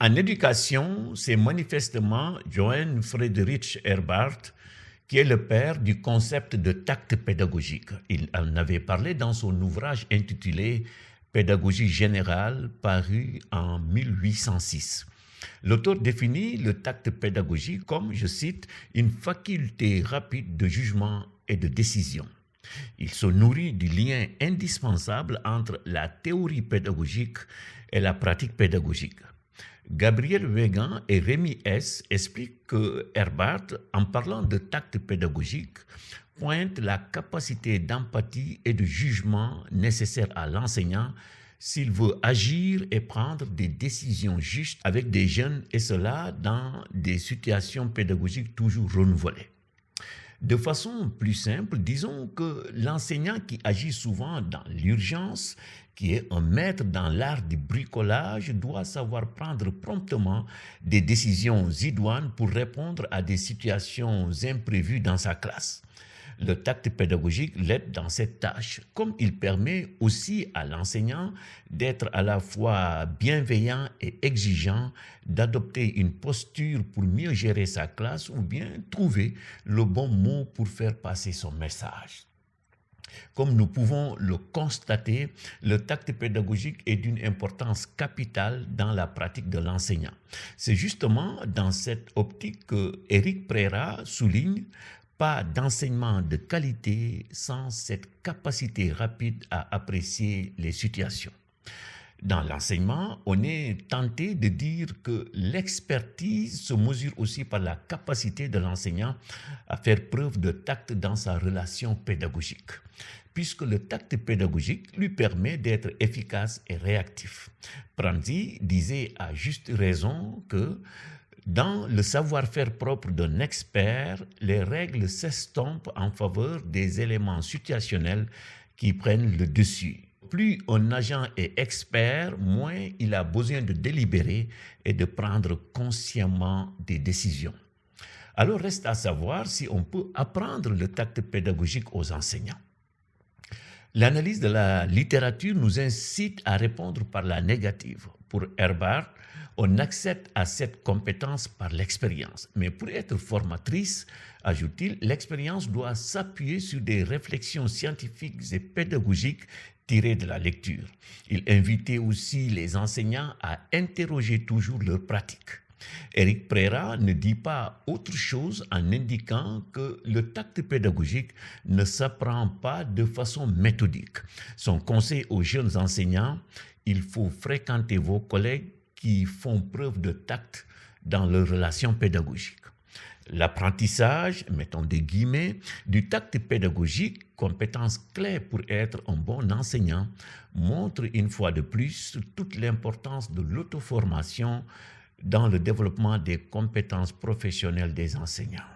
En éducation, c'est manifestement Johann Friedrich Herbart qui est le père du concept de tact pédagogique. Il en avait parlé dans son ouvrage intitulé Pédagogie générale, paru en 1806. L'auteur définit le tact pédagogique comme, je cite, une faculté rapide de jugement et de décision. Il se nourrit du lien indispensable entre la théorie pédagogique et la pratique pédagogique. Gabriel Weygand et Rémi S. expliquent que Herbart, en parlant de tact pédagogique, pointe la capacité d'empathie et de jugement nécessaire à l'enseignant s'il veut agir et prendre des décisions justes avec des jeunes, et cela dans des situations pédagogiques toujours renouvelées. De façon plus simple, disons que l'enseignant qui agit souvent dans l'urgence, qui est un maître dans l'art du bricolage, doit savoir prendre promptement des décisions idoines pour répondre à des situations imprévues dans sa classe. Le tact pédagogique l'aide dans cette tâche, comme il permet aussi à l'enseignant d'être à la fois bienveillant et exigeant, d'adopter une posture pour mieux gérer sa classe ou bien trouver le bon mot pour faire passer son message. Comme nous pouvons le constater, le tact pédagogique est d'une importance capitale dans la pratique de l'enseignant. C'est justement dans cette optique que Éric Préra souligne: pas d'enseignement de qualité sans cette capacité rapide à apprécier les situations. Dans l'enseignement, on est tenté de dire que l'expertise se mesure aussi par la capacité de l'enseignant à faire preuve de tact dans sa relation pédagogique, puisque le tact pédagogique lui permet d'être efficace et réactif. Pranzi disait à juste raison que dans le savoir-faire propre d'un expert, les règles s'estompent en faveur des éléments situationnels qui prennent le dessus. Plus un agent est expert, moins il a besoin de délibérer et de prendre consciemment des décisions. Alors reste à savoir si on peut apprendre le tact pédagogique aux enseignants. L'analyse de la littérature nous incite à répondre par la négative. Pour Herbart, on accède à cette compétence par l'expérience. Mais pour être formatrice, ajoute-t-il, l'expérience doit s'appuyer sur des réflexions scientifiques et pédagogiques tirées de la lecture. Il invitait aussi les enseignants à interroger toujours leurs pratiques. Éric Préra ne dit pas autre chose en indiquant que le tact pédagogique ne s'apprend pas de façon méthodique. Son conseil aux jeunes enseignants: il faut fréquenter vos collègues qui font preuve de tact dans leurs relations pédagogiques. L'apprentissage, mettons des guillemets, du tact pédagogique, compétence clé pour être un bon enseignant, montre une fois de plus toute l'importance de l'auto-formation dans le développement des compétences professionnelles des enseignants.